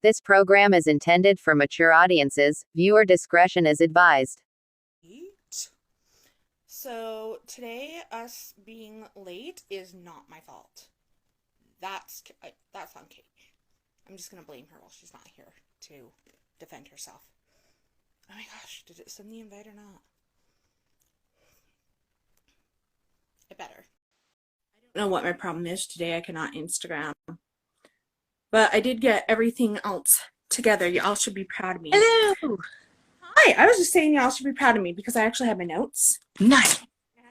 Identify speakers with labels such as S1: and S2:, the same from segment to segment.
S1: This program is intended for mature audiences. Viewer discretion is advised.
S2: So today, us being late is not my fault. That's on Kate. I'm just gonna blame her while she's not here to defend herself. Oh my gosh, did it send the invite or not? It better. I don't know what my problem is today. I cannot Instagram. But I did get everything else together. Y'all should be proud of me.
S3: Hello!
S2: Hi, I was just saying y'all should be proud of me because I actually have my notes.
S3: Nice!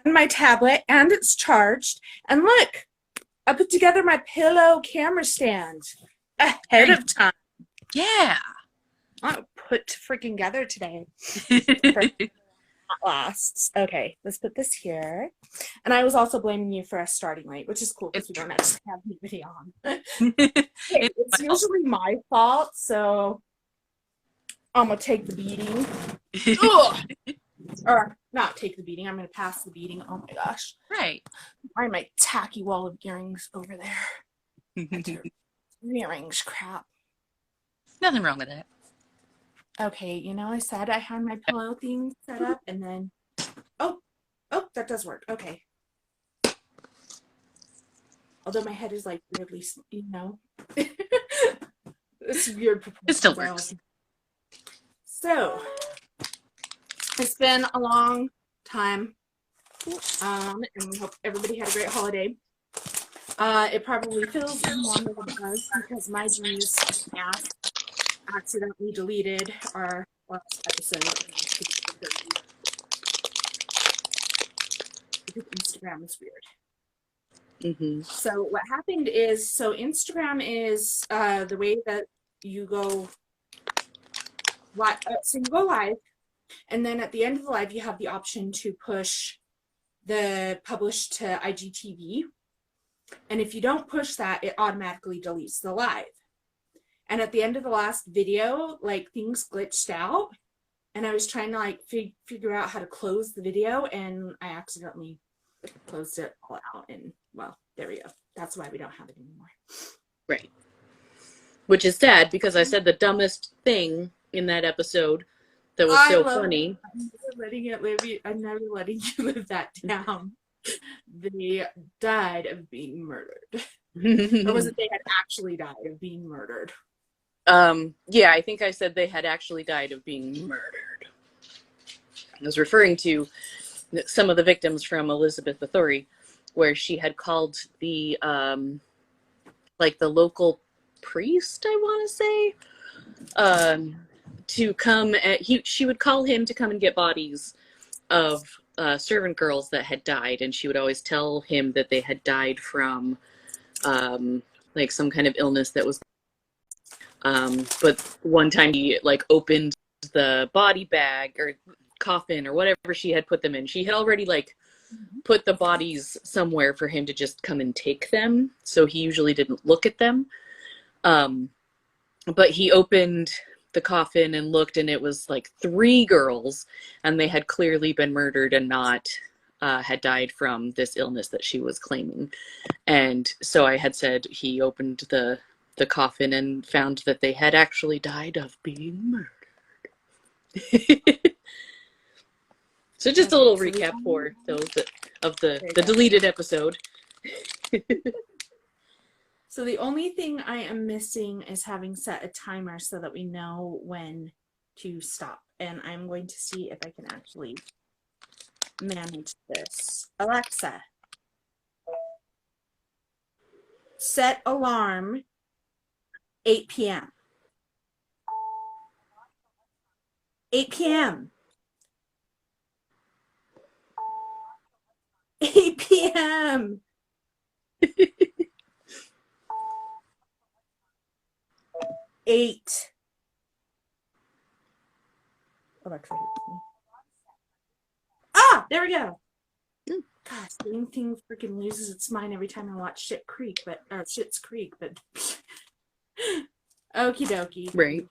S2: And my tablet, and it's charged. And look, I put together my pillow camera stand ahead of time.
S3: Yeah!
S2: I put freaking together today. Lasts. Okay, let's put this here. And I was also blaming you for us starting late, which is cool because we don't actually have anybody on. It's usually my fault, so I'm gonna take the beating. Or not take the beating, I'm gonna pass the beating. Oh my gosh.
S3: Right.
S2: Why my tacky wall of earrings over there? Earrings, crap.
S3: Nothing wrong with that.
S2: Okay, you know, I said I had my pillow thing set up, and then, oh, that does work. Okay. Although my head is like weirdly, you know, it's weird.
S3: It still works.
S2: So, it's been a long time, and we hope everybody had a great holiday. It probably feels longer than it does because my G's ass accidentally deleted our last episode because Instagram is weird. So what happened is, so Instagram is the way that you go live. So you go live, and then at the end of the live, you have the option to push the publish to IGTV. And if you don't push that, it automatically deletes the live. And at the end of the last video, like, things glitched out, and I was trying to like figure out how to close the video, and I accidentally closed it all out, and well, there we go. That's why we don't have it anymore.
S4: Right. Which is sad because I said the dumbest thing in that episode that was so funny.
S2: I'm never letting you live that down. They died of being murdered. Or was it they had actually died of being murdered?
S4: Yeah, I think I said they had actually died of being murdered. I was referring to some of the victims from Elizabeth Bathory, where she had called the like the local priest, I want to say, to come. She would call him to come and get bodies of servant girls that had died, and she would always tell him that they had died from like some kind of illness that was. But one time he like opened the body bag or coffin or whatever she had put them in. She had already like put the bodies somewhere for him to just come and take them. So he usually didn't look at them. But he opened the coffin and looked, and it was like 3 girls, and they had clearly been murdered and not had died from this illness that she was claiming. And so I had said he opened the coffin and found that they had actually died of being murdered. So just a little recap for those of the deleted episode.
S2: So the only thing I am missing is having set a timer so that we know when to stop. And I'm going to see if I can actually manage this. Alexa, set alarm 8 p.m. 8 p.m. 8 p.m. 8. Alexa hates me. Ah, there we go. Gosh, the same thing freaking loses its mind every time I watch Schitt's Creek, but okie dokie.
S4: Right.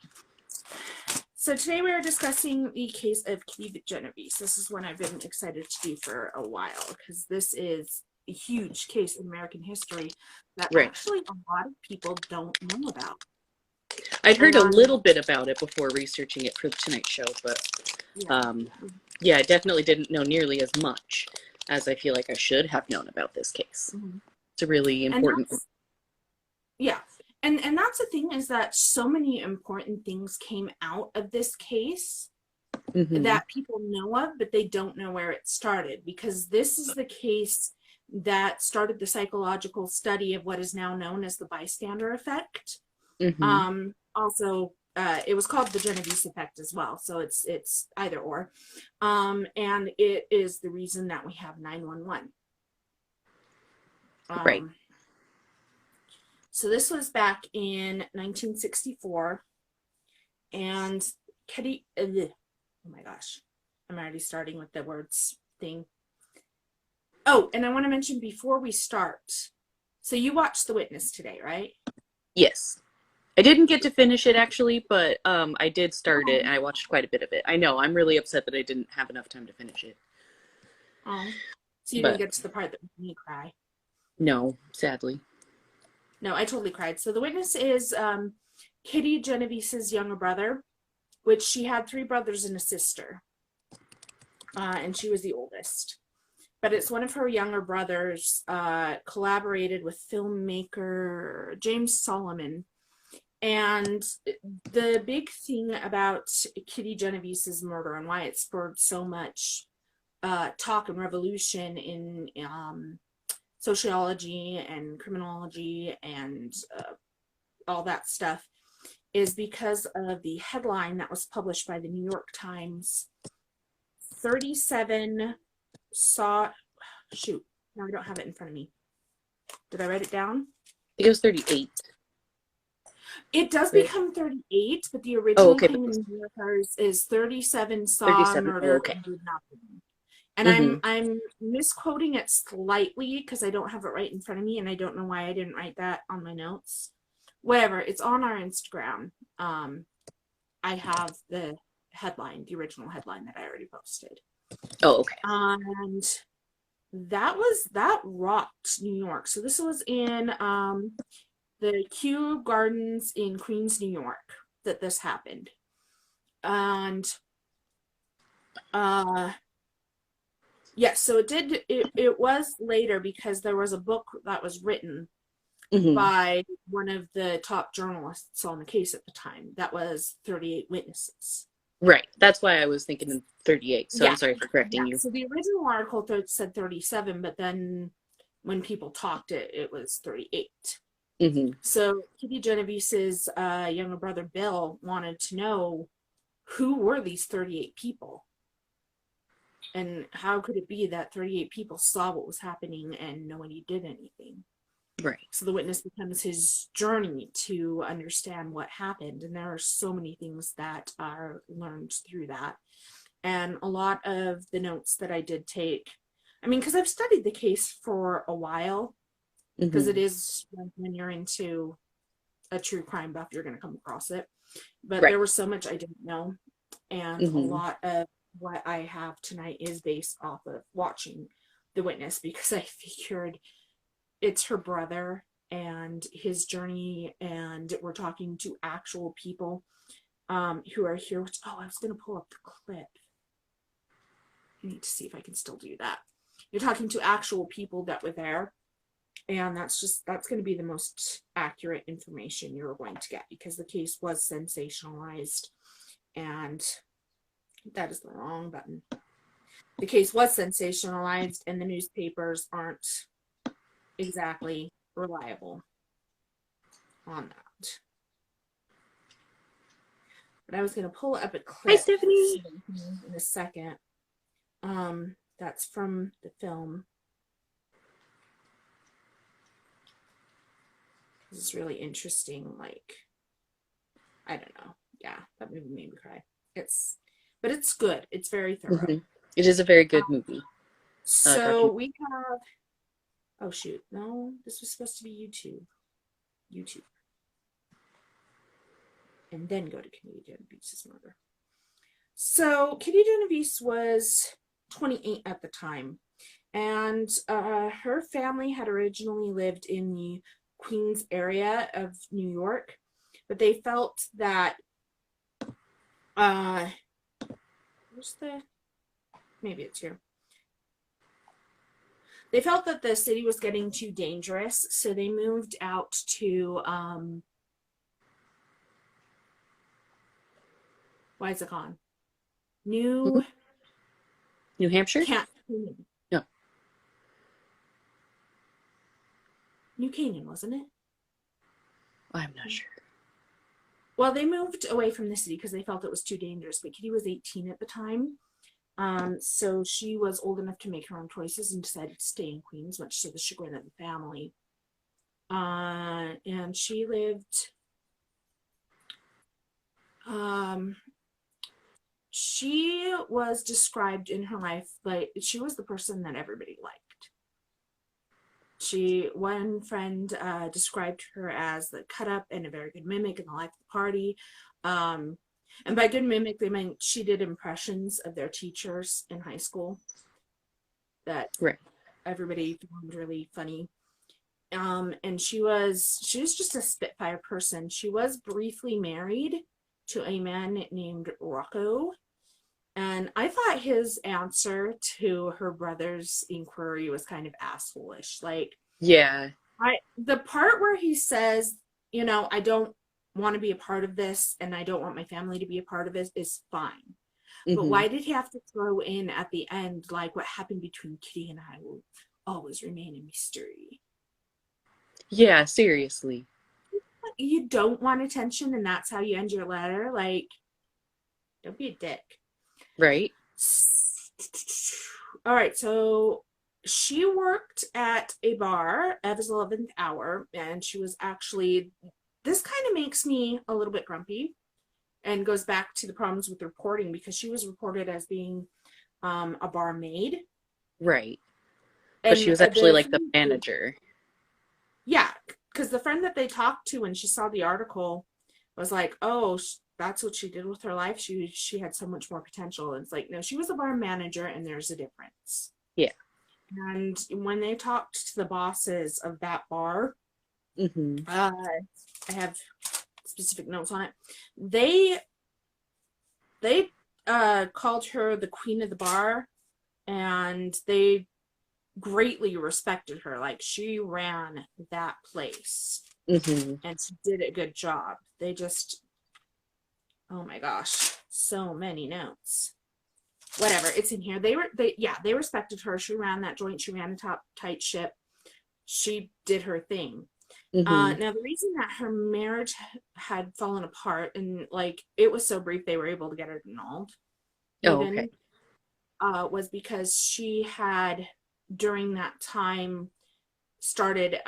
S2: So today we are discussing the case of Kitty Genovese. This is one I've been excited to do for a while because this is a huge case in American history that actually a lot of people don't know about.
S4: I'd heard a
S2: And
S4: little bit about it before researching it for the Tonight Show, but
S2: yeah.
S4: yeah, I definitely didn't know nearly as much as I feel like I should have known about this case.
S2: Mhm.
S4: It's a really
S2: And
S4: important.
S2: yeah. And that's the thing, is that so many important things came out of this case
S4: Mhm.
S2: that people know of, but they don't know where it started, because this is the case that started the psychological study of what is now known as the bystander effect.
S4: Mhm.
S2: Also, it was called the Genovese effect as well, so it's either or. And it is the reason that we have 911.
S4: Right.
S2: So this was back in 1964, and Kitty, oh my gosh, I'm already starting with the words thing. Oh, and I want to mention before we start, so you watched The Witness today, right?
S4: Yes. I didn't get to finish it actually, but I did start it and I watched quite a bit of it. I know, I'm really upset that I didn't have enough time to finish it.
S2: Oh, so you
S4: But
S2: didn't get to the part that made me cry.
S4: no, sadly.
S2: No, I totally cried. So The Witness is Kitty Genovese's younger brother, which she had 3 brothers and a sister, and she was the oldest. But it's one of her younger brothers collaborated with filmmaker James Solomon. And the big thing about Kitty Genovese's murder and why it spurred so much talk and revolution in sociology and criminology and all that stuff is because of the headline that was published by the New York Times. 37 saw, shoot, no, I don't have it in front of me. Did I write it down?
S4: I think it was 38.
S2: It does
S4: Right.
S2: become 38, but the original
S4: okay,
S2: thing
S4: but
S2: in New Yorkers is 37 saw
S4: 37.
S2: murder
S4: Okay.
S2: and did nothing. And
S4: Mhm.
S2: I'm misquoting it slightly because I don't have it right in front of me, and I don't know why I didn't write that on my notes. Whatever, it's on our Instagram. I have the headline, the original headline that I already posted.
S4: Oh, okay.
S2: And that rocked New York. So this was in the Kew Gardens in Queens, New York, that this happened. And yes, so it was later because there was a book that was written
S4: Mhm.
S2: by one of the top journalists on the case at the time. That was 38 Witnesses.
S4: Right. That's why I was thinking 38. So
S2: Yeah.
S4: I'm sorry for correcting you.
S2: So the original article said 37, but then when people talked it was 38.
S4: Mhm.
S2: So Kitty Genovese's younger brother Bill wanted to know who were these 38 people, and how could it be that 38 people saw what was happening and nobody did anything?
S4: Right.
S2: So The Witness becomes his journey to understand what happened, and there are so many things that are learned through that. And a lot of the notes that I did take, I mean, because I've studied the case for a while, because
S4: Mhm.
S2: it is, when you're into a true crime buff, you're going to come across it. But
S4: Right.
S2: there was so much I didn't know, and a
S4: Mhm.
S2: lot of what I have tonight is based off of watching The Witness, because I figured it's her brother and his journey, and we're talking to actual people who are here. Which, oh, I was going to pull up the clip. I need to see if I can still do that. You're talking to actual people that were there, and that's going to be the most accurate information you're going to get, because the case was sensationalized, and that is the wrong button. The case was sensationalized, and the newspapers aren't exactly reliable on that. But I was going to pull up a clip.
S4: Hi, Stephanie.
S2: In a second. That's from the film. It's really interesting. Like, I don't know. Yeah, that movie made me cry. But it's good. It's very thorough.
S4: Mhm. It is a very good movie.
S2: So we have. Oh shoot! No, this was supposed to be YouTube. And then go to Kitty Genovese's murder. So Kitty Genovese was 28 at the time, and her family had originally lived in the Queens area of New York, but they felt that maybe it's here. They felt that the city was getting too dangerous, so they moved out to New
S4: Hampshire? No.
S2: New Canaan, wasn't it?
S4: I'm not sure.
S2: Well, they moved away from the city because they felt it was too dangerous, but Kitty was 18 at the time. So she was old enough to make her own choices and decided to stay in Queens, much to the chagrin of the family. And she lived, she was described in her life, like she was the person that everybody liked. One friend described her as the cut up and a very good mimic in the life of the party. And by good mimic, they meant she did impressions of their teachers in high school that everybody found really funny. And she was just a spitfire person. She was briefly married to a man named Rocco. And I thought his answer to her brother's inquiry was kind of assholeish. Like,
S4: yeah,
S2: the part where he says, you know, I don't want to be a part of this and I don't want my family to be a part of it is fine. But why did he have to throw in at the end, like, what happened between Kitty and I will always remain a mystery?
S4: Yeah, seriously.
S2: You don't want attention and that's how you end your letter? Like, don't be a dick.
S4: Right.
S2: All right, so she worked at a bar at his 11th hour, and she was actually, this kind of makes me a little bit grumpy and goes back to the problems with reporting, because she was reported as being a barmaid.
S4: Right. But she was actually like the manager.
S2: Yeah, because the friend that they talked to when she saw the article was like, oh, that's what she did with her life. She had so much more potential. And it's like, no, she was a bar manager, and there's a difference.
S4: Yeah.
S2: And when they talked to the bosses of that bar, I have specific notes on it. They called her the queen of the bar, and they greatly respected her. Like, she ran that place, and she did a good job. They just, oh my gosh, so many notes. Whatever, it's in here. They respected her. She ran that joint. She ran a top tight ship. She did her thing. Now, the reason that her marriage had fallen apart, and like it was so brief, they were able to get it annulled. Was because she had, during that time, started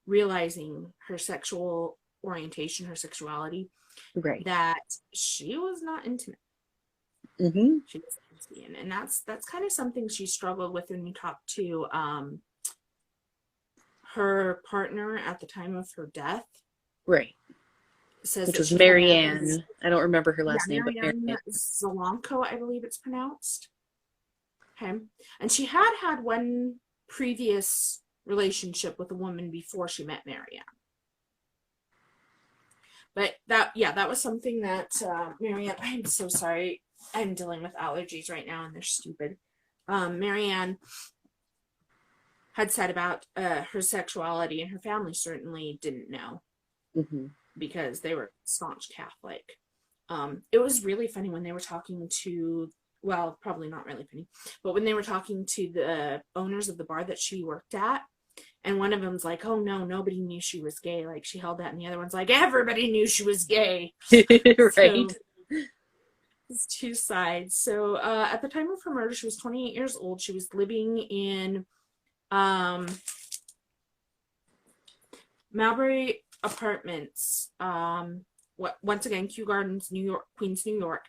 S2: realizing her sexual orientation, her sexuality.
S4: Right.
S2: That she was not intimate. She was lesbian, and that's kind of something she struggled with when you talk to her partner at the time of her death.
S4: Right.
S2: Says
S4: which was Marianne. I don't remember her last name, but
S1: Marianne
S2: Zelenko, I believe it's pronounced. Okay, and she had one previous relationship with a woman before she met Marianne. But that was something that Marianne, I'm so sorry. I'm dealing with allergies right now and they're stupid. Marianne had said about her sexuality, and her family certainly didn't know because they were staunch Catholic. It was really funny when they were talking to, well, probably not really funny, but when they were talking to the owners of the bar that she worked at, and one of them's like, oh no, nobody knew she was gay. Like, she held that, and the other one's like, everybody knew she was gay.
S4: Right.
S2: So, it's two sides. So at the time of her murder, she was 28 years old. She was living in Malbury Apartments. Once again, Kew Gardens, New York, Queens, New York.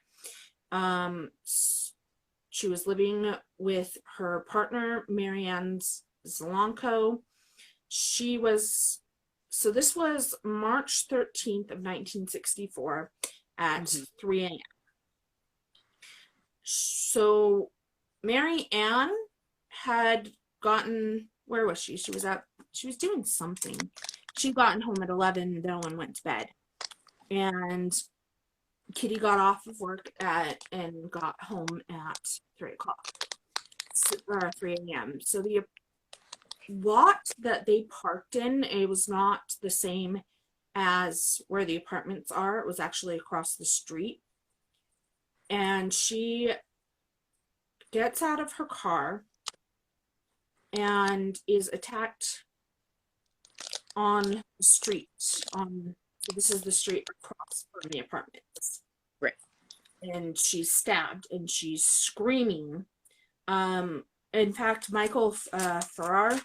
S2: She was living with her partner, Marianne Zelenko. So this was March 13th of 1964 at 3 a.m. So Mary Ann had gotten, where was she? She was doing something. She'd gotten home at 11 though and went to bed. And Kitty got off of work and got home at 3 o'clock, 3 a.m. So the lot that they parked in, it was not the same as where the apartments are. It was actually across the street. And she gets out of her car and is attacked on the street. So this is the street across from the apartments.
S4: Right.
S2: And she's stabbed and she's screaming. In fact, Michael Farrar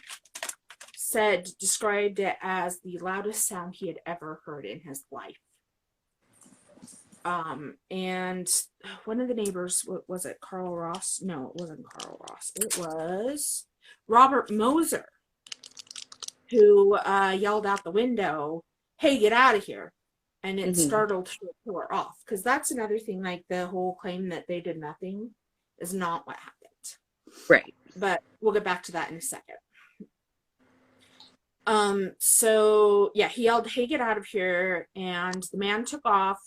S2: described it as the loudest sound he had ever heard in his life. And one of the neighbors, what was it, Carl Ross? No, it wasn't Carl Ross. It was Robert Moser, who yelled out the window, "Hey, get out of here." And it startled her off. Because that's another thing, like the whole claim that they did nothing is not what happened.
S4: Right.
S2: But we'll get back to that in a second. So yeah, he yelled, "Hey, get out of here." And the man took off.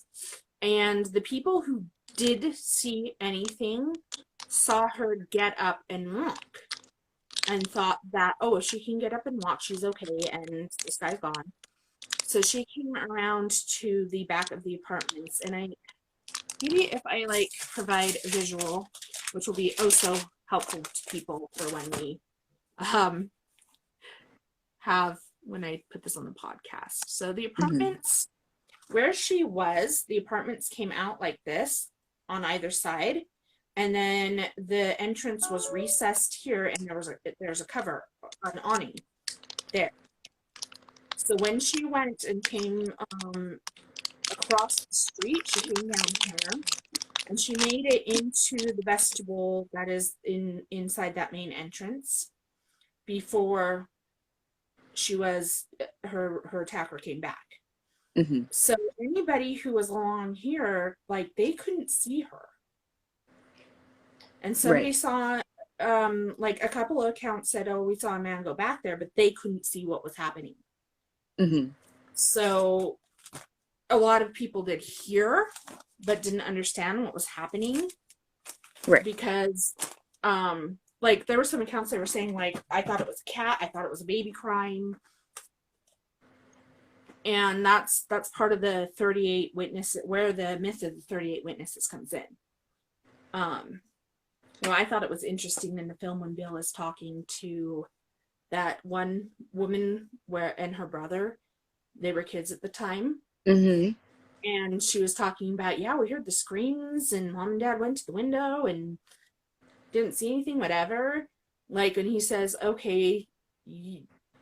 S2: And the people who did see anything saw her get up and walk and thought that, oh, if she can get up and walk, she's okay, and this guy's gone. So she came around to the back of the apartments, and maybe if I like provide a visual, which will be oh so helpful to people for when we when I put this on the podcast. So the apartments where she was, the apartments came out like this on either side, and then the entrance was recessed here, and there's a cover, an awning there. So when she went and came across the street, she came down here, and she made it into the vestibule that is inside that main entrance before her attacker came back. So anybody who was along here, like, they couldn't see her. And somebody saw, like, a couple of accounts said, oh, we saw a man go back there, but they couldn't see what was happening. So a lot of people did hear, but didn't understand what was happening. Right. Because, like, there were some accounts that were saying, like, I thought it was a cat, I thought it was a baby crying. And that's part of the 38 witnesses, where the myth of the 38 witnesses comes in. I thought it was interesting in the film when Bill is talking to that one woman and her brother, they were kids at the time. And she was talking about, yeah, we heard the screams and mom and dad went to the window and didn't see anything, whatever. Like, when he says, okay,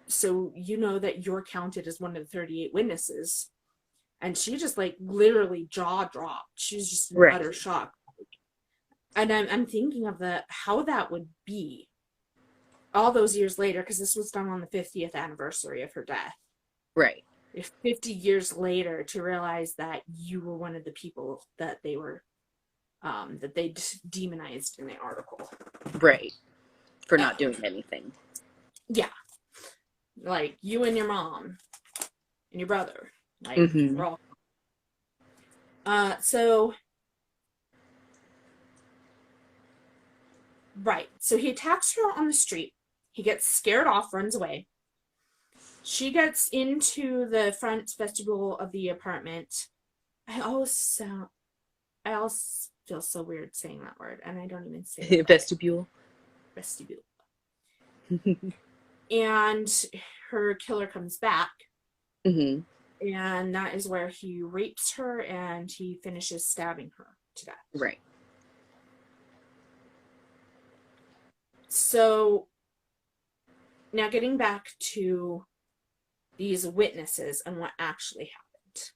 S2: so you know that you're counted as one of the 38 witnesses. And she just, like, literally jaw dropped. She was just in utter shock. And I'm thinking of how that would be all those years later, because this was done on the 50th anniversary of her death. Right. If 50 years later, to realize that you were one of the people that they were, that they demonized in the article. Right. For not doing anything. Yeah. Like, you and your mom and your brother. Like, we're all. Right. So he attacks her on the street. He gets scared off, runs away. She gets into the front vestibule of the apartment. I always feel so weird saying that word, and I don't even say it. Vestibule. And her killer comes back. And that is where he rapes her and he finishes stabbing her to death. Right. So now getting back to these witnesses and what actually happened.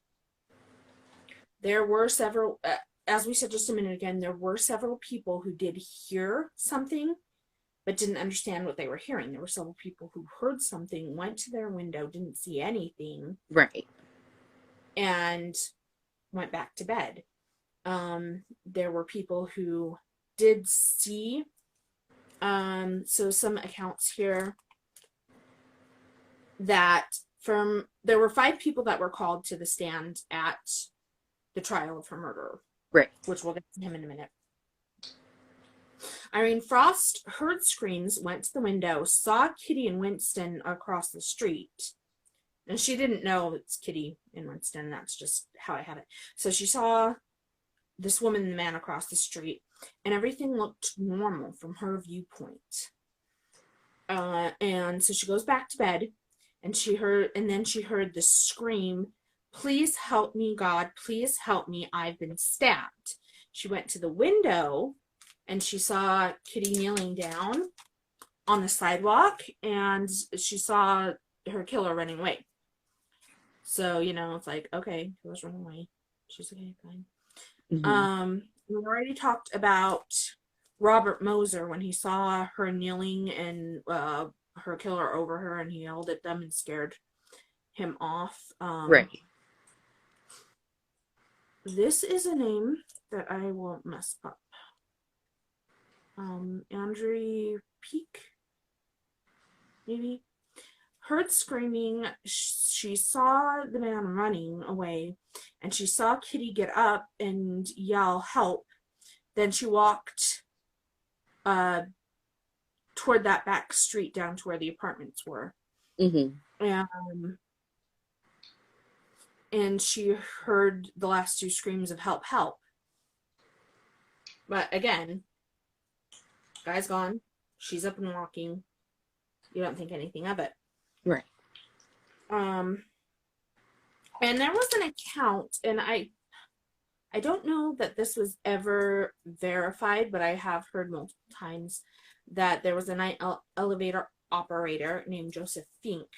S2: There were several, as we said just a minute again, there were several people who did hear something but didn't understand what they were hearing. There were several people who heard something, went to their window, didn't see anything. Right. And went back to bed. There were people who did see, so some accounts here that there were 5 people that were called to the stand at the trial of her murderer.
S4: Right.
S2: Which we'll get to him in a minute. Irene Frost heard screams, went to the window, saw Kitty and Winston across the street. And she didn't know it's Kitty and Winston. That's just how I have it. So she saw this woman and the man across the street, and everything looked normal from her viewpoint. And so she goes back to bed, and then she heard the scream, "Please help me, God, please help me, I've been stabbed." She went to the window, and she saw Kitty kneeling down on the sidewalk, and she saw her killer running away. So, it's like, okay, killer's running away. She's okay, fine.
S4: Mm-hmm.
S2: We already talked about Robert Moser when he saw her kneeling and her killer over her, and he yelled at them and scared him off.
S4: Right.
S2: This is a name that I won't mess up. Andrew Peak, maybe, heard screaming. She saw the man running away, and she saw Kitty get up and yell help. Then she walked toward that back street down to where the apartments were.
S4: Mm-hmm.
S2: And she heard the last 2 screams of help, help. But again, guy's gone. She's up and walking. You don't think anything of it.
S4: Right.
S2: And there was an account, and I don't know that this was ever verified, but I have heard multiple times that there was a night elevator operator named Joseph Fink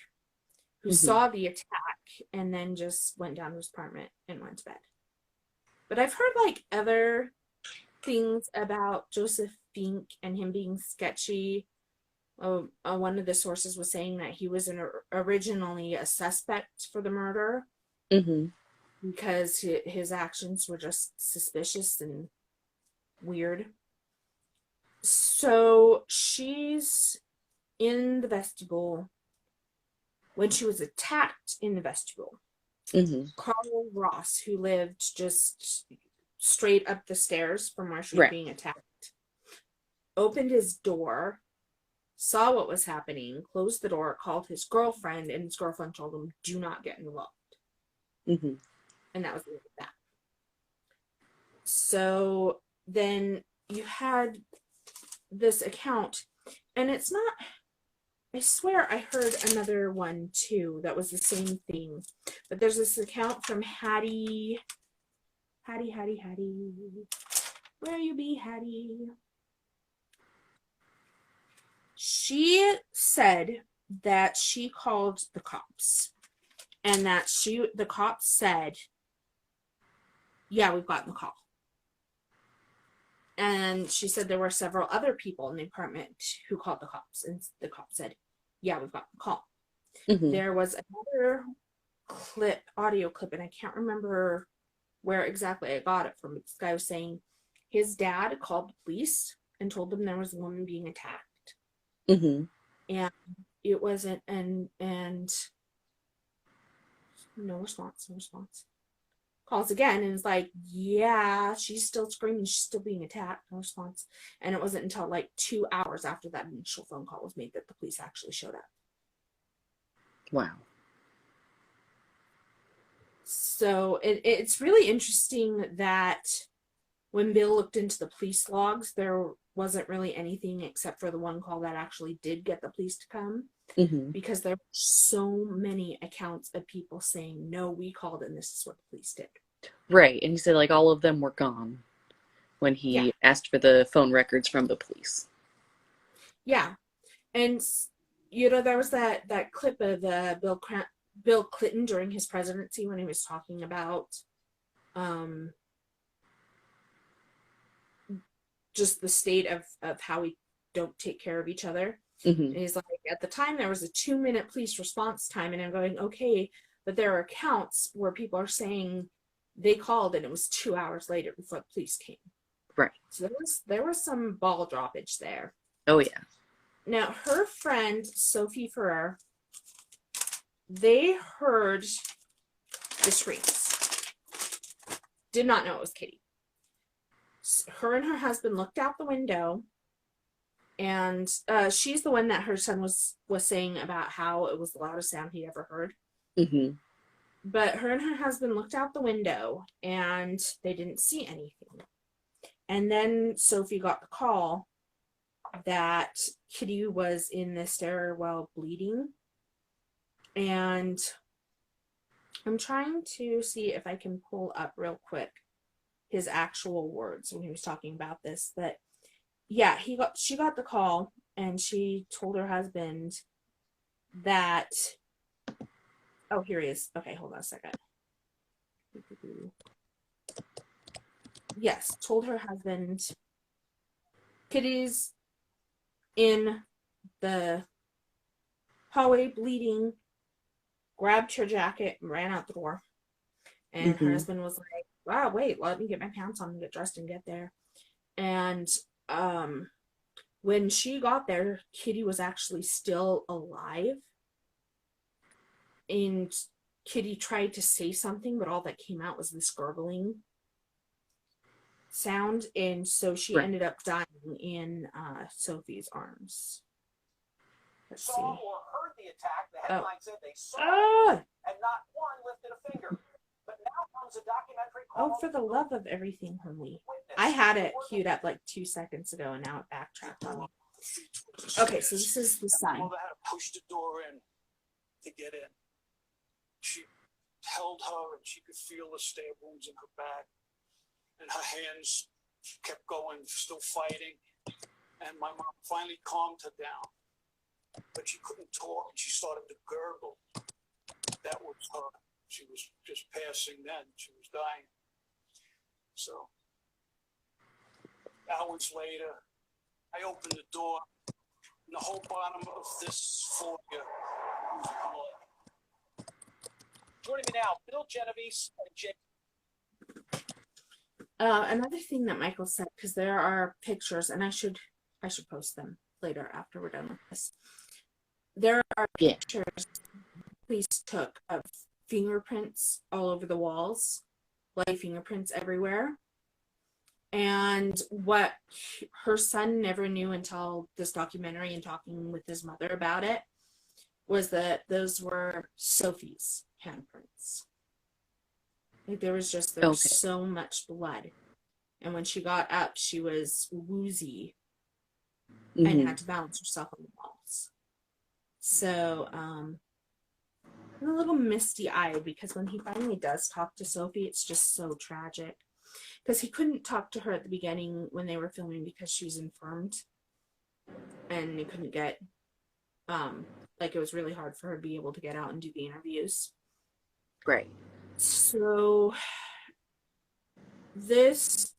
S2: who saw the attack and then just went down to his apartment and went to bed. But I've heard like other things about Joseph Fink and him being sketchy. One of the sources was saying that he was originally a suspect for the murder because his actions were just suspicious and weird. So she's in the vestibule when she was attacked in the vestibule. Carl Ross, who lived just straight up the stairs from where she was being attacked, opened his door, saw what was happening, closed the door, called his girlfriend, and his girlfriend told him, "Do not get involved." And that was the end of that. So then you had this account, and it's not, I swear I heard another one too that was the same thing, but there's this account from Hattie, where you be, Hattie? She said that she called the cops, and that the cops said, "Yeah, we've gotten the call." And she said there were several other people in the apartment who called the cops, and the cops said, "Yeah, we've got the call." There was another audio clip, and I can't remember where exactly I got it from. This guy was saying his dad called the police and told them there was a woman being attacked. And it wasn't, and no response. Calls again and is like, "Yeah, she's still screaming, she's still being attacked." No response. And it wasn't until like 2 hours after that initial phone call was made that the police actually showed up.
S4: Wow.
S2: So it's really interesting that when Bill looked into the police logs, there wasn't really anything except for the one call that actually did get the police to come, because there were so many accounts of people saying, "No, we called and this is what the police did."
S4: Right. And he said like all of them were gone when he asked for the phone records from the police.
S2: Yeah. And there was that clip of Bill Clinton during his presidency when he was talking about just the state of how we don't take care of each other. And he's like, at the time there was a 2-minute police response time, and I'm going, okay, but there are accounts where people are saying they called and it was 2 hours later before the police came.
S4: Right.
S2: So there was some ball droppage there.
S4: Oh yeah.
S2: Now her friend Sophie Ferrer they heard the screams. Did not know it was Kitty. Her and her husband looked out the window, and she's the one that her son was saying about how it was the loudest sound he ever heard.
S4: Mm-hmm.
S2: But her and her husband looked out the window, and they didn't see anything. And then Sophie got the call that Kitty was in the stairwell bleeding. And I'm trying to see if I can pull up real quick his actual words when he was talking about this. But yeah, she got the call, and she told her husband that, oh, here he is. Okay, hold on a second. Yes, told her husband, Kitty's in the hallway bleeding, grabbed her jacket and ran out the door. And her husband was like, wow, wait, let me get my pants on and get dressed and get there. And when she got there, Kitty was actually still alive. And Kitty tried to say something, but all that came out was this gurgling sound. And so she ended up dying in Sophie's arms. Let's see.
S5: Saw or heard the attack. The headline said they saw it, and not one lifted a finger. But now comes a documentary called
S2: Oh, for the love of everything, Homely. I had it queued up like 2 seconds ago, and now it backtracked on me. Okay, so this is the sign.
S5: Mother had to push the door in to get in. She held her, and she could feel the stab wounds in her back, and her hands kept going, still fighting. And my mom finally calmed her down, but she couldn't talk. She started to gurgle. That was her. She was just passing then. She was dying. So, hours later, I opened the door, and the whole bottom of this foyer was blood. Joining me now, Bill Genovese and Jake.
S2: Another thing that Michael said, because there are pictures, and I should post them later after we're done with this. There are pictures police took of fingerprints all over the walls, bloody fingerprints everywhere. And what her son never knew until this documentary and talking with his mother about it was that those were Sophie's handprints. Like there was so much blood. And when she got up, she was woozy and had to balance herself on the walls. So, I'm a little misty-eyed because when he finally does talk to Sophie, it's just so tragic. Because he couldn't talk to her at the beginning when they were filming because she was infirmed. And they couldn't get, it was really hard for her to be able to get out and do the interviews.
S4: Right.
S2: So, this...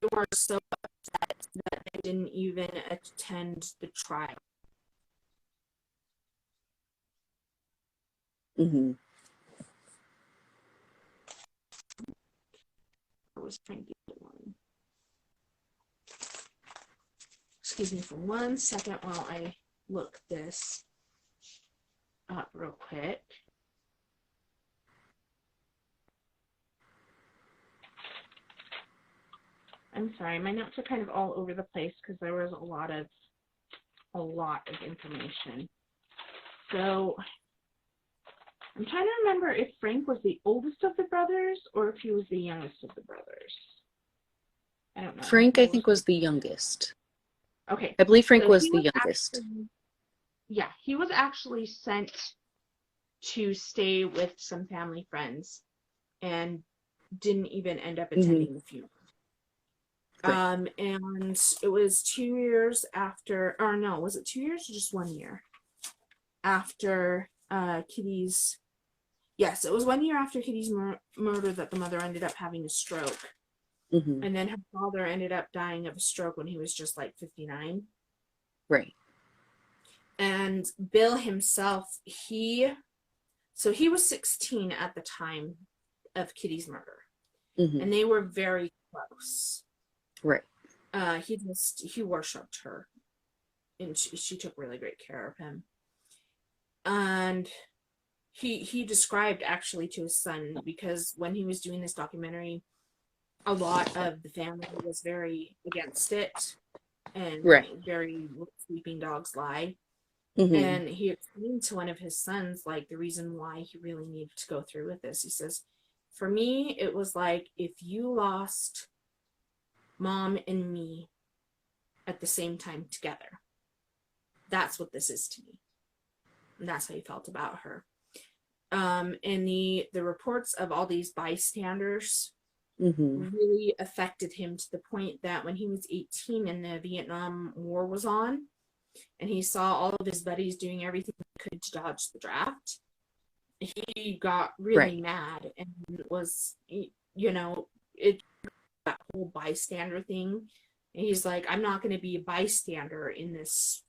S2: They were so upset that they didn't even attend the trial.
S4: Mm-hmm.
S2: I was trying to get one. Excuse me for 1 second while I look this up real quick. I'm sorry, my notes are kind of all over the place because there was a lot of information. So I'm trying to remember if Frank was the oldest of the brothers or if he was the youngest of the brothers. I don't know.
S4: Frank, I think, was the youngest.
S2: Okay.
S4: I believe Frank
S2: So
S4: was the youngest.
S2: He was actually sent to stay with some family friends and didn't even end up attending the funeral. And it was 2 years after, or no, was it 2 years or just 1 year after Kitty's? Yes, it was 1 year after Kitty's murder that the mother ended up having a stroke.
S4: Mm-hmm.
S2: And then her father ended up dying of a stroke when he was just like 59.
S4: Right.
S2: And Bill himself, he was 16 at the time of Kitty's murder.
S4: Mm-hmm.
S2: And they were very close.
S4: Right.
S2: He worshipped her and she took really great care of him. And he described actually to his son, because when he was doing this documentary, a lot of the family was very against it and very sleeping dogs lie. And he explained to one of his sons, like, the reason why he really needed to go through with this. He says, for me, it was like if you lost mom and me at the same time together. That's what this is to me. And that's how he felt about her. And the reports of all these bystanders really affected him to the point that when he was 18 and the Vietnam War was on, and he saw all of his buddies doing everything they could to dodge the draft, he got really mad and was, you know, that whole bystander thing. And he's like, I'm not going to be a bystander in this.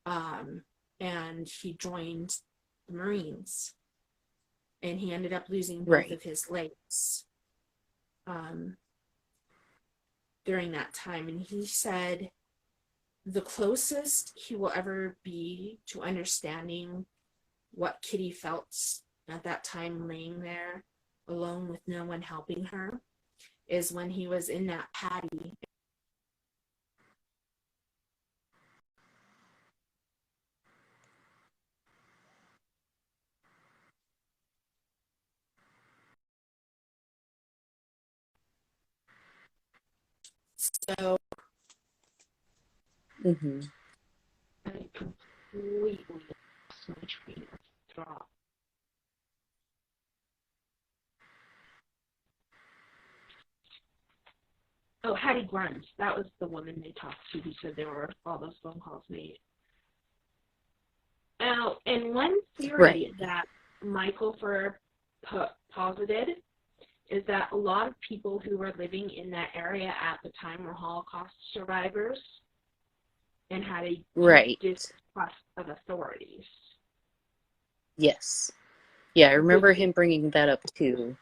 S2: And he joined the Marines, and he ended up losing both of his legs during that time. And he said the closest he will ever be to understanding what Kitty felt at that time, laying there alone with no one helping her, is when he was in that paddy. So I completely lost my train of thought. Oh, Hattie Grunt. That was the woman they talked to who said there were all those phone calls made. Now, and one theory that Michael Furr posited is that a lot of people who were living in that area at the time were Holocaust survivors and had a distrust of authorities.
S4: Yes. Yeah, I remember him bringing that up too.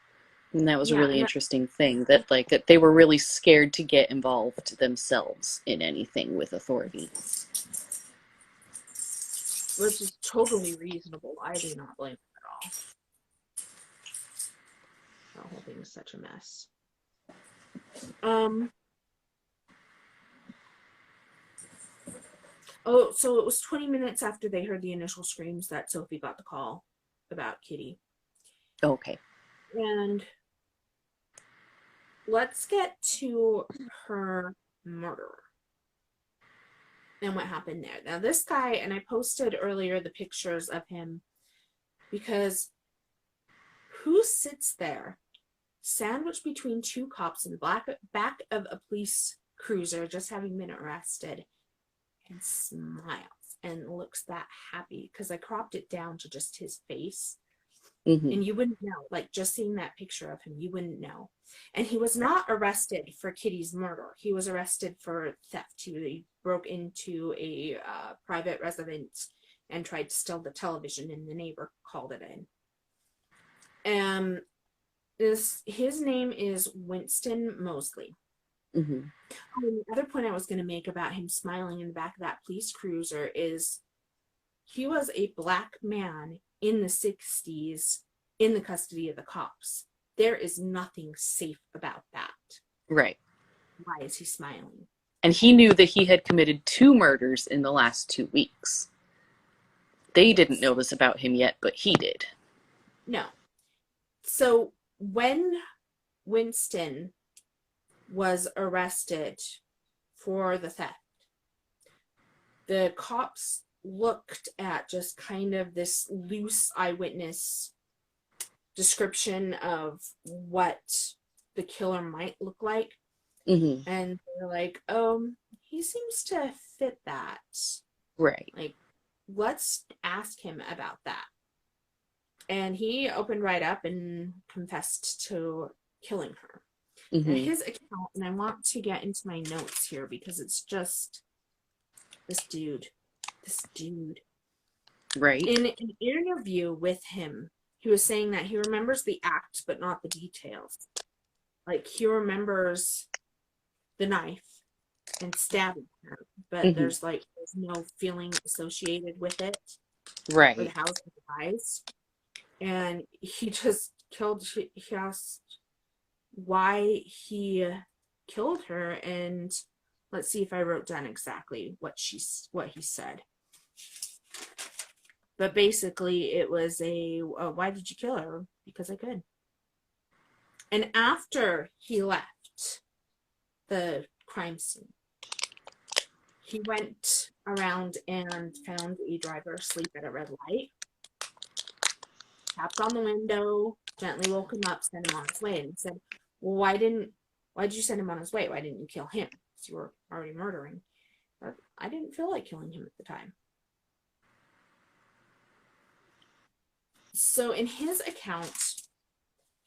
S4: And that was a really interesting thing, that like that they were really scared to get involved themselves in anything with authority.
S2: Which is totally reasonable. I do not blame them at all. The whole thing is such a mess. Oh, so it was 20 minutes after they heard the initial screams that Sophie got the call about Kitty.
S4: Okay.
S2: And let's get to her murderer and what happened there. Now, this guy, and I posted earlier the pictures of him, because who sits there sandwiched between two cops in the back of a police cruiser just having been arrested and smiles and looks that happy? Because I cropped it down to just his face. And you wouldn't know, like just seeing that picture of him, you wouldn't know. And he was not arrested for Kitty's murder. He was arrested for theft. He broke into a private residence and tried to steal the television, and the neighbor called it in. His name is Winston Mosley. And the other point I was going to make about him smiling in the back of that police cruiser is he was a black man in the 60s in the custody of the cops. There is nothing safe about that.
S4: Right.
S2: Why is he smiling?
S4: And he knew that he had committed 2 murders in the last 2 weeks. They didn't know this about him yet, but he did.
S2: No. So when Winston was arrested for the theft, the cops looked at just kind of this loose eyewitness description of what the killer might look like. And they're like, he seems to fit that.
S4: Right.
S2: Like, let's ask him about that. And he opened right up and confessed to killing her. Now, his account, and I want to get into my notes here because it's just this dude.
S4: Right.
S2: In an interview with him, he was saying that he remembers the act, but not the details. Like, he remembers the knife. and stabbing her, but
S4: Mhm.
S2: there's no feeling associated with it
S4: Right.
S2: or how it dies. And he just killed. He asked why he killed her, and let's see if I wrote down exactly what he said. But basically, it was why did you kill her? Because I could. And after he left the crime scene, he went around and found a driver asleep at a red light, tapped on the window, gently woke him up, sent him on his way, and said, well, why did you send him on his way? Why didn't you kill him? Because you were already murdering. But I didn't feel like killing him at the time. So in his account,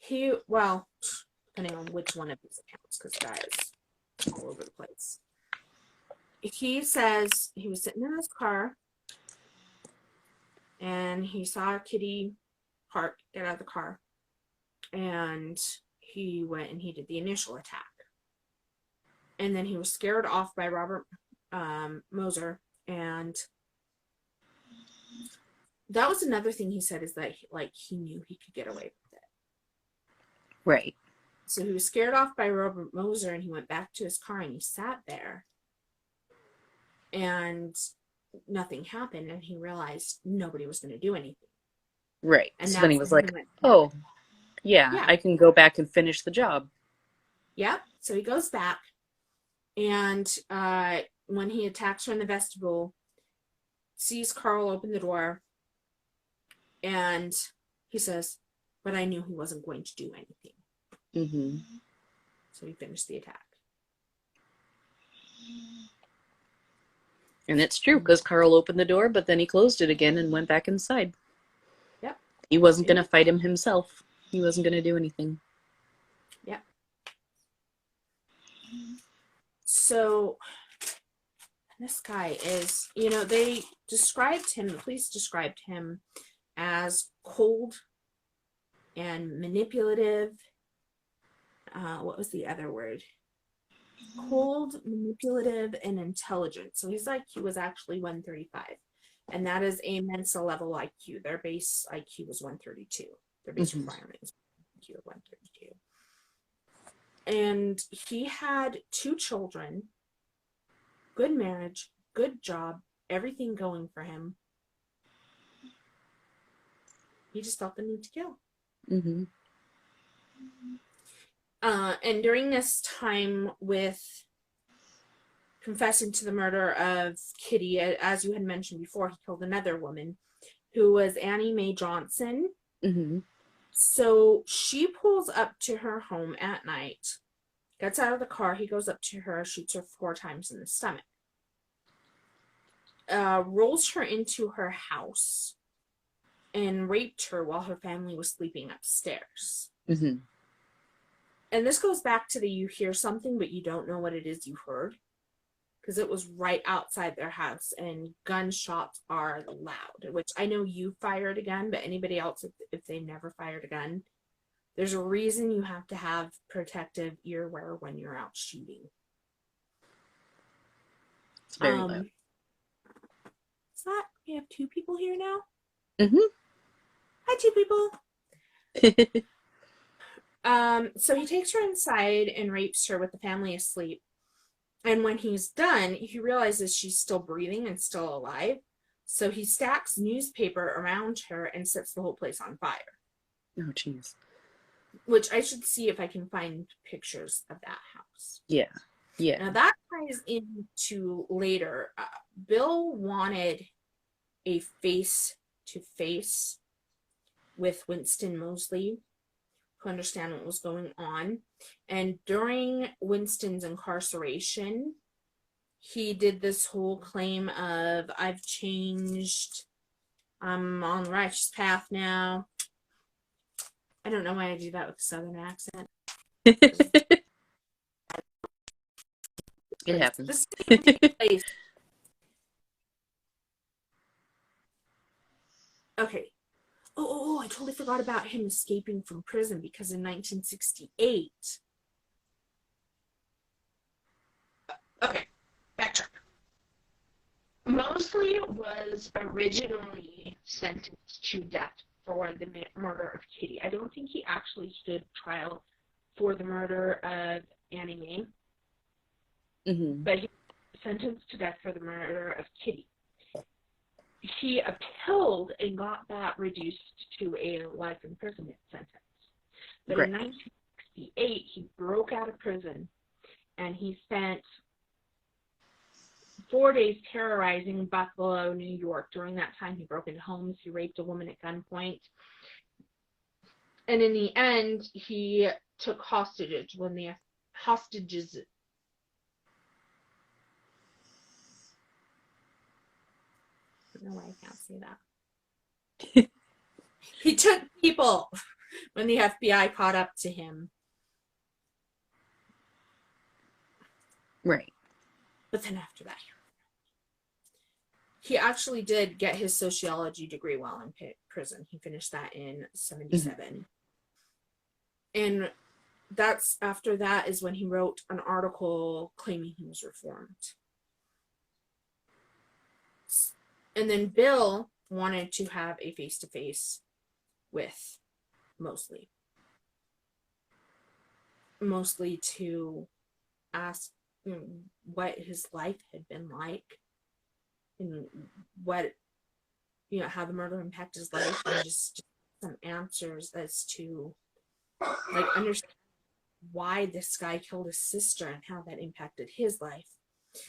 S2: depending on which one of his accounts, because that is all over the place. He says he was sitting in his car and he saw Kitty get out of the car, and he went and he did the initial attack. And then he was scared off by Robert Moser, and that was another thing he said, is that he knew he could get away with it.
S4: Right.
S2: So he was scared off by Robert Moser, and he went back to his car and he sat there, and nothing happened, and he realized nobody was going to do anything.
S4: Right.
S2: And
S4: so then he
S2: that's
S4: was
S2: when
S4: like,
S2: went
S4: oh, yeah, I can go back and finish the job.
S2: Yep. So he goes back, and when he attacks her in the vestibule, sees Carl open the door, and he says, but I knew he wasn't going to do anything.
S4: Mm-hmm.
S2: So he finished the attack.
S4: And it's true, because Carl opened the door, but then he closed it again and went back inside.
S2: Yep.
S4: He wasn't going to fight him himself. He wasn't going to do anything.
S2: Yep. So this guy is, the police described him as cold and manipulative. What was the other word? Cold, manipulative, and intelligent. So he was actually 135. And that is a Mensa level IQ. Their base IQ was 132. Their base requirement is IQ of 132. And he had 2 children, good marriage, good job, everything going for him. He just felt the need to kill.
S4: Mm-hmm.
S2: And during this time with confessing to the murder of Kitty, as you had mentioned before, he killed another woman who was Annie Mae Johnson.
S4: Mm-hmm.
S2: So she pulls up to her home at night, gets out of the car, he goes up to her, shoots her 4 times in the stomach, rolls her into her house, and raped her while her family was sleeping upstairs.
S4: Mm-hmm.
S2: And this goes back to you hear something, but you don't know what it is you heard. Because it was right outside their house, and gunshots are loud, which I know you fired a gun, but anybody else, if they never fired a gun, there's a reason you have to have protective earwear when you're out shooting.
S4: It's very loud.
S2: Is that, we have 2 people here now?
S4: Mm-hmm.
S2: Hi, 2 people. So he takes her inside and rapes her with the family asleep. And when he's done, he realizes she's still breathing and still alive. So he stacks newspaper around her and sets the whole place on fire.
S4: Oh, jeez.
S2: Which I should see if I can find pictures of that house.
S4: Yeah. Yeah.
S2: Now that ties into later. Bill wanted a face-to-face with Winston Mosley to understand what was going on. And during Winston's incarceration, he did this whole claim of, I've changed, I'm on the righteous path now. I don't know why I do that with a southern accent.
S4: It happens.
S2: This takes place. Okay. Oh, I totally forgot about him escaping from prison, because in 1968,
S6: Okay, backtrack. Mosley was originally sentenced to death for the murder of Kitty. I don't think he actually stood trial for the murder of Annie Mae, but he was sentenced to death for the murder of Kitty. He appealed and got that reduced to a life imprisonment sentence. But in 1968, he broke out of prison, and he spent 4 days terrorizing Buffalo, New York. During that time, he broke into homes, he raped a woman at gunpoint. And in the end, he took hostages when the hostages... I don't know why I can't say that. He took people when the FBI caught up to him.
S4: Right.
S6: But then after that, he actually did get his sociology degree while in prison. He finished that in 1977. And that's after that is when he wrote an article claiming he was reformed. And then Bill wanted to have a face-to-face with Mosley. Mostly to ask what his life had been like and what, how the murder impacted his life, and just some answers as to understand why this guy killed his sister and how that impacted his life.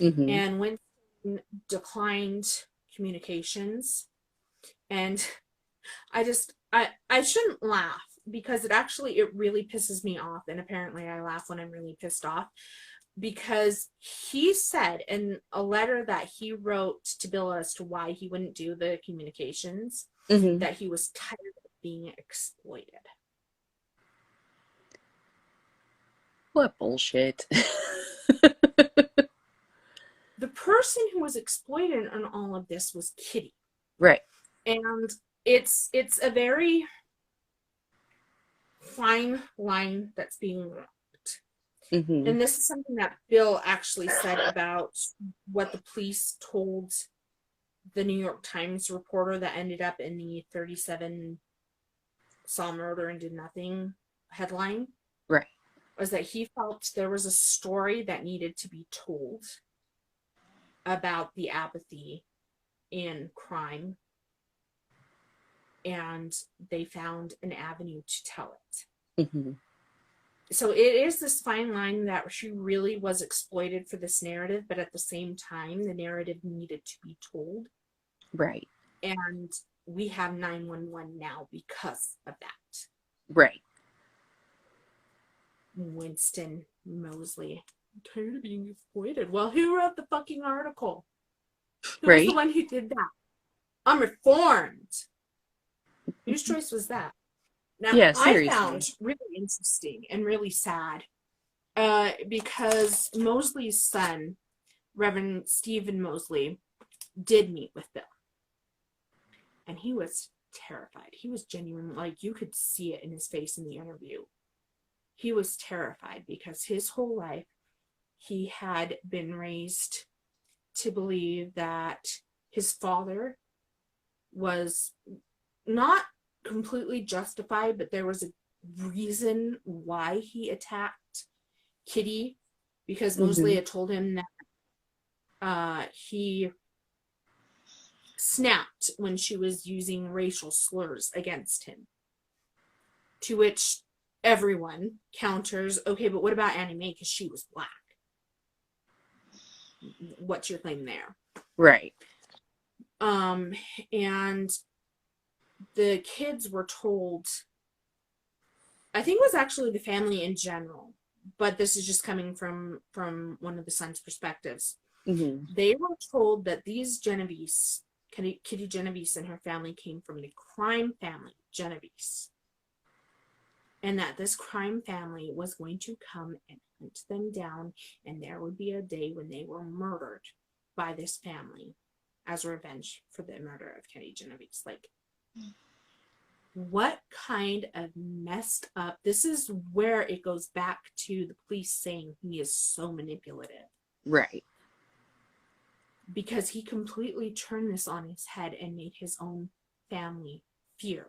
S6: And Winston declined communications, and I shouldn't laugh because it really pisses me off, and apparently I laugh when I'm really pissed off, because he said in a letter that he wrote to Bill as to why he wouldn't do the communications that he was tired of being exploited.
S4: What bullshit.
S6: The person who was exploited in all of this was Kitty.
S4: Right.
S6: And it's a very fine line that's being walked. And this is something that Bill actually said about what the police told the New York Times reporter that ended up in the 37 saw murder and did nothing headline.
S4: Right.
S6: Was that he felt there was a story that needed to be told about the apathy in crime, and they found an avenue to tell it. So it is this fine line that she really was exploited for this narrative, but at the same time, the narrative needed to be told.
S4: Right.
S6: And we have 911 now because of that.
S4: Right.
S6: Winston Mosley. I'm tired of being exploited. Well, who wrote the fucking article? Who was the one who did that? I'm reformed. Whose choice was that? Now,
S4: yeah, seriously.
S6: I found really interesting and really sad because Mosley's son, Reverend Stephen Mosley, did meet with Bill. And he was terrified. He was genuine, you could see it in his face in the interview. He was terrified because his whole life he had been raised to believe that his father was not completely justified, but there was a reason why he attacked Kitty, because Mosley had told him that he snapped when she was using racial slurs against him. To which everyone counters, okay, but what about Annie Mae, because she was black? What's your claim there?
S4: Right.
S6: And the kids were told, I think it was actually the family in general, but this is just coming from one of the son's perspectives. They were told that these Genovese, Kitty Genovese and her family came from the crime family, Genovese. And that this crime family was going to come and hunt them down, and there would be a day when they were murdered by this family as revenge for the murder of Kitty Genovese. What kind of messed up... This is where it goes back to the police saying he is so manipulative.
S4: Right.
S6: because he completely turned this on his head and made his own family fear.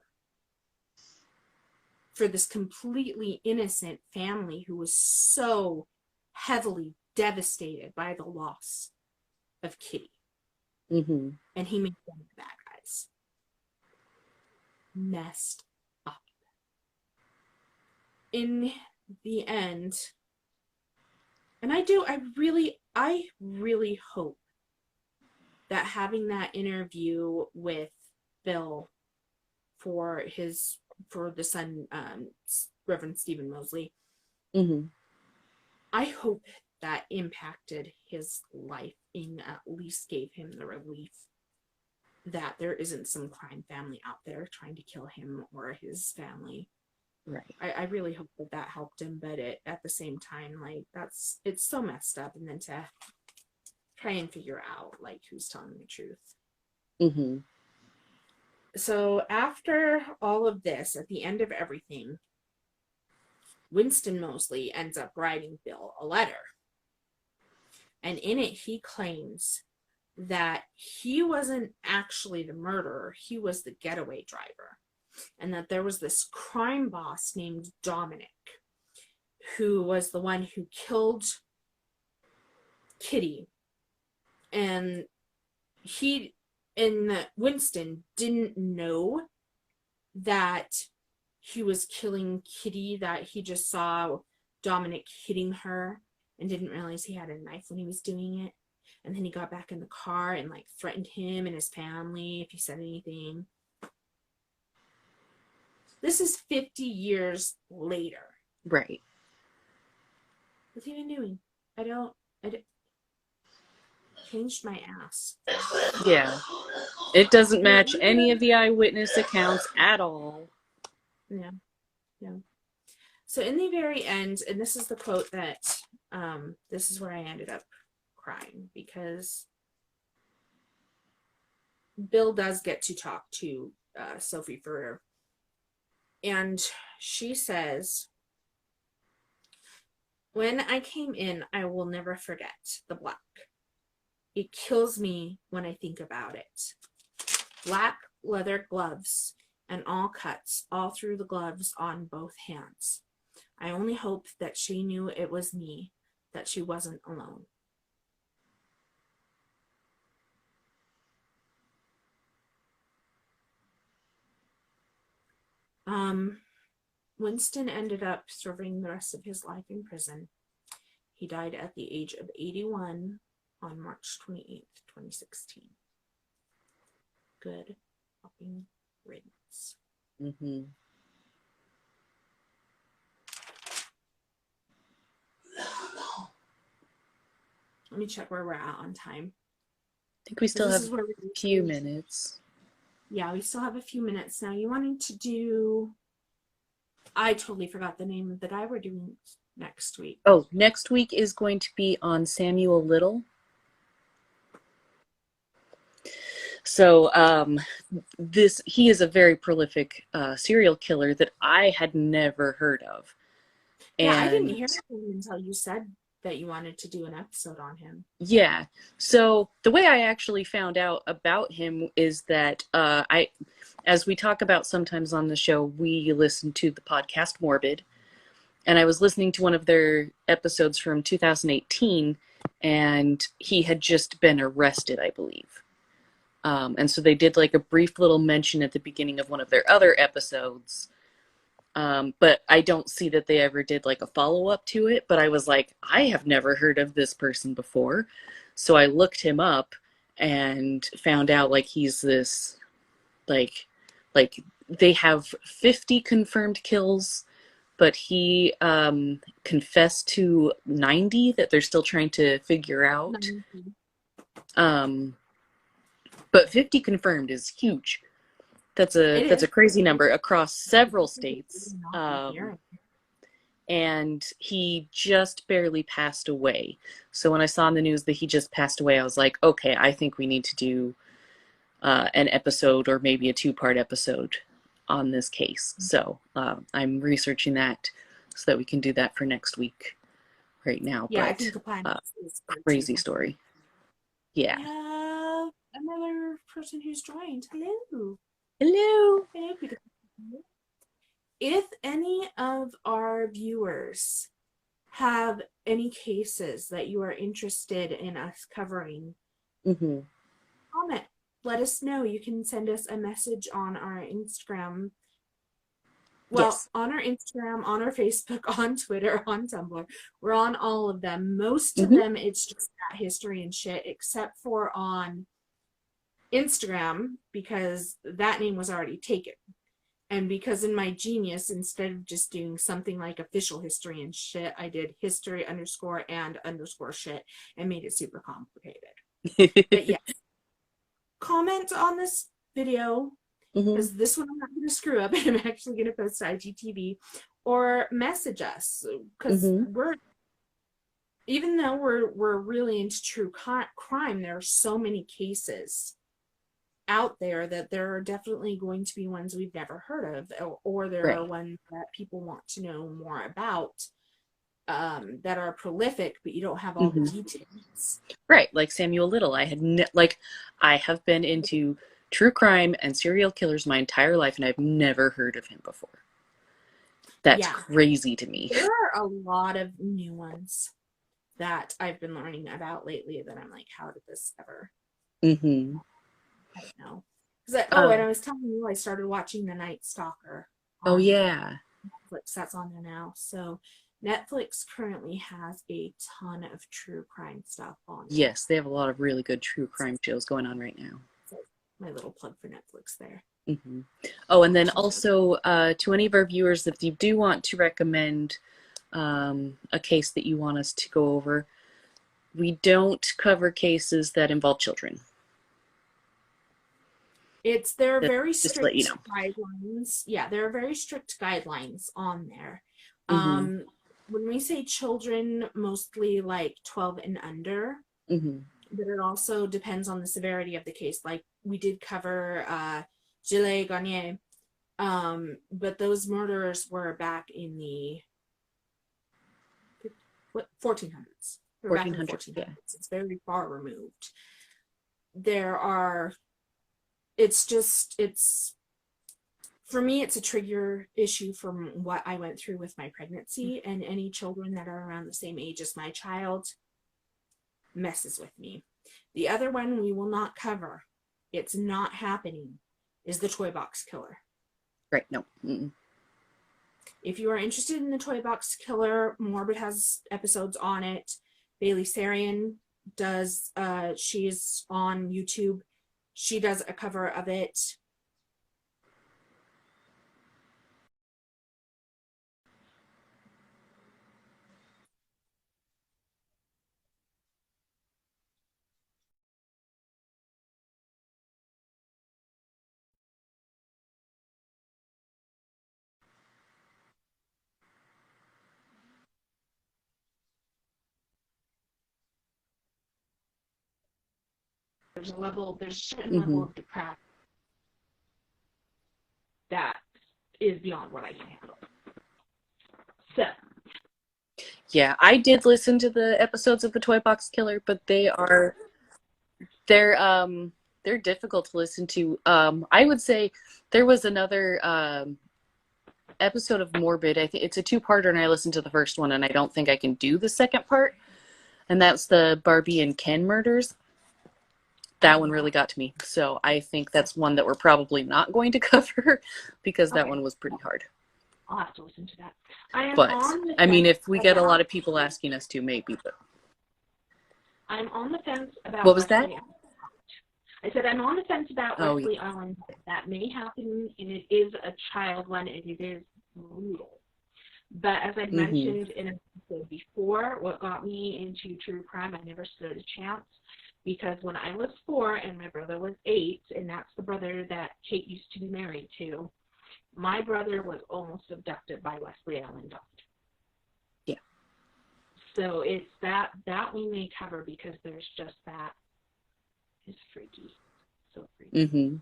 S6: For this completely innocent family who was so heavily devastated by the loss of Kitty.
S4: Mm-hmm.
S6: And he made them the bad guys. Messed up. In the end, and I really hope that having that interview with Bill for the son, Reverend Stephen Mosley,
S4: Mm-hmm.
S6: I hope that impacted his life and at least gave him the relief that there isn't some crime family out there trying to kill him or his family.
S4: Right.
S6: I really hope that helped him, but at the same time, like, it's so messed up, and then to try and figure out like who's telling the truth.
S4: Mm-hmm.
S6: So after all of this, at the end of everything, Winston Mosley ends up writing Bill a letter. And in it, he claims that he wasn't actually the murderer, he was the getaway driver. And that there was this crime boss named Dominic, who was the one who killed Kitty. And Winston didn't know that he was killing Kitty, that he just saw Dominic hitting her and didn't realize he had a knife when he was doing it. And then he got back in the car and like threatened him and his family if he said anything. This is 50 years later.
S4: Right.
S6: What's he been doing? I don't changed my ass.
S4: Yeah. It doesn't match any of the eyewitness accounts at all.
S6: Yeah. So in the very end, and this is the quote that this is where I ended up crying, because Bill does get to talk to Sophie Ferrer, and she says, "When I came in, I will never forget the black. It kills me when I think about it. Black leather gloves and all cuts all through the gloves on both hands. I only hope that she knew it was me, that she wasn't alone." Winston ended up serving the rest of his life in prison. He died at the age of 81 on March 28th, 2016. Good fucking riddance.
S4: Mm-hmm.
S6: Let me check where we're at on time.
S4: I think we still have
S6: a
S4: few minutes.
S6: Yeah, we still have a few minutes. Now, you wanted to do... I totally forgot the name of the guy we're doing next week.
S4: Oh, next week is going to be on Samuel Little. So he is a very prolific serial killer that I had never heard of.
S6: Yeah, I didn't hear him until you said that you wanted to do an episode on him.
S4: Yeah. So the way I actually found out about him is that as we talk about sometimes on the show, we listen to the podcast Morbid. And I was listening to one of their episodes from 2018, and he had just been arrested, I believe. And so they did like a brief little mention at the beginning of one of their other episodes. But I don't see that they ever did like a follow-up to it. But I was like, I have never heard of this person before. So I looked him up and found out like he's this, like they have 50 confirmed kills, but he confessed to 90 that they're still trying to figure out. But 50 confirmed is huge. That's a crazy number across several states. And he just barely passed away. So when I saw in the news that he just passed away, I was like, okay, I think we need to do an episode or maybe a 2-part episode on this case. So I'm researching that so that we can do that for next week. right now,
S6: Yeah, I
S4: but
S6: think the plan is for
S4: crazy
S6: two.
S4: story. Yeah.
S6: We have another person who's joined. Hello.
S4: Hello.
S6: Hello, beautiful. If any of our viewers have any cases that you are interested in us covering,
S4: Mm-hmm.
S6: comment. Let us know. You can send us a message on our Instagram. Well,
S4: Yes.
S6: on our Instagram, on our Facebook, on Twitter, on Tumblr. We're on all of them. Most of
S4: Mhm.
S6: them, it's just that history and shit, except for on Instagram, because that name was already taken. And because in my genius, instead of just doing something like official history and shit, I did history _and_ shit and made it super complicated. But yes, comment on this video,
S4: Mhm.
S6: because this one I'm not going to screw up and I'm actually going to post to IGTV, or message us, because
S4: Mhm.
S6: even though we're really into true crime, there are so many cases out there that there are definitely going to be ones we've never heard of, or there are
S4: Right.
S6: ones that people want to know more about, that are prolific, but you don't have all the details.
S4: Right, like Samuel Little. I have been into true crime and serial killers my entire life, and I've never heard of him before. That's
S6: Yeah.
S4: crazy to me.
S6: There are a lot of new ones that I've been learning about lately that I'm like, how did this ever?
S4: Mm-hmm.
S6: I don't know. And I was telling you, I started watching The Night Stalker.
S4: Oh
S6: On
S4: yeah.
S6: Netflix. That's on there now. So Netflix currently has a ton of true crime stuff on there.
S4: Yes, they have a lot of really good true crime shows going on right now.
S6: So my little plug for Netflix there.
S4: Mm-hmm. Oh, and then also to any of our viewers, if you do want to recommend a case that you want us to go over, we don't cover cases that involve children.
S6: There are very
S4: Just to
S6: strict
S4: let you know.
S6: guidelines. Yeah, there are very strict guidelines on there.
S4: Mm-hmm.
S6: When we say children, mostly like 12 and under,
S4: Mm-hmm.
S6: but it also depends on the severity of the case. Like we did cover Gilles Garnier, but those murderers were back in the 1400s. We're back in the 1400s.
S4: Yeah.
S6: It's very far removed. For me, it's a trigger issue from what I went through with my pregnancy, and any children that are around the same age as my child messes with me. The other one we will not cover, it's not happening, is the toy box killer.
S4: Right. No. Mm-mm.
S6: If you are interested in the toy box killer, Morbid has episodes on it. Bailey Sarian does, she's on YouTube. She does a cover of it. There's a certain level of depravity that is beyond what I can handle. So,
S4: yeah, I did listen to the episodes of the Toy Box Killer, but they're difficult to listen to. I would say there was another episode of Morbid. I think it's a two-parter, and I listened to the first one, and I don't think I can do the second part. And that's the Barbie and Ken murders. That one really got to me. So I think that's one that we're probably not going to cover because that one was pretty hard.
S6: I'll have to listen to that.
S4: But I mean, if we get a lot of people asking us to, maybe. But
S6: I'm on the fence about
S4: what was that?
S6: I said I'm on the fence about Wesley Island. That may happen, and it is a child one, and it is brutal. But as I mentioned in an episode before, what got me into true crime, I never stood a chance, because when I was 4 and my brother was 8, and that's the brother that Kate used to be married to, my brother was almost abducted by Wesley Island.
S4: Yeah.
S6: So it's that we may cover, because there's just that. It's freaky. So freaky.
S4: Mm-hmm.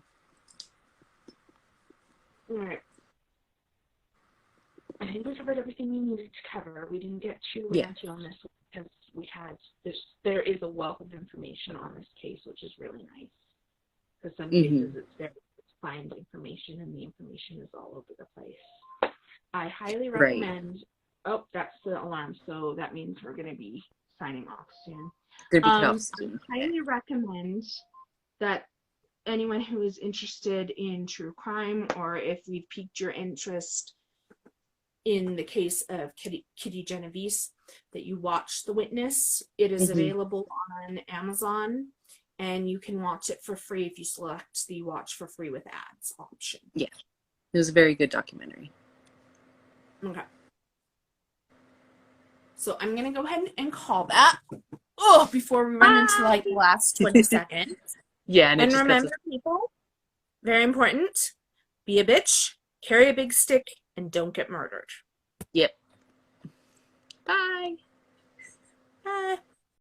S6: All right. I think we covered everything we needed to cover. We didn't get too ranty on this one. there is a wealth of information on this case, which is really nice. Because some
S4: Mhm.
S6: cases it's very hard to find information, and the information is all over the place. I highly
S4: Right.
S6: recommend. Oh, that's the alarm, so that means we're going to be signing off soon.
S4: Good to
S6: I
S4: go soon.
S6: highly recommend that anyone who is interested in true crime, or if we've piqued your interest in the case of Kitty Genovese, that you watch The Witness. It is
S4: Mhm.
S6: available on Amazon, and you can watch it for free if you select the watch for free with ads option.
S4: It was a very good documentary.
S6: Okay. So I'm going to go ahead and call that. Oh, before we run into like the last 20 seconds.
S4: Yeah, and it
S6: And
S4: just
S6: remember, people, very important, be a bitch, carry a big stick, and don't get murdered.
S4: Yep. Bye.
S6: Bye.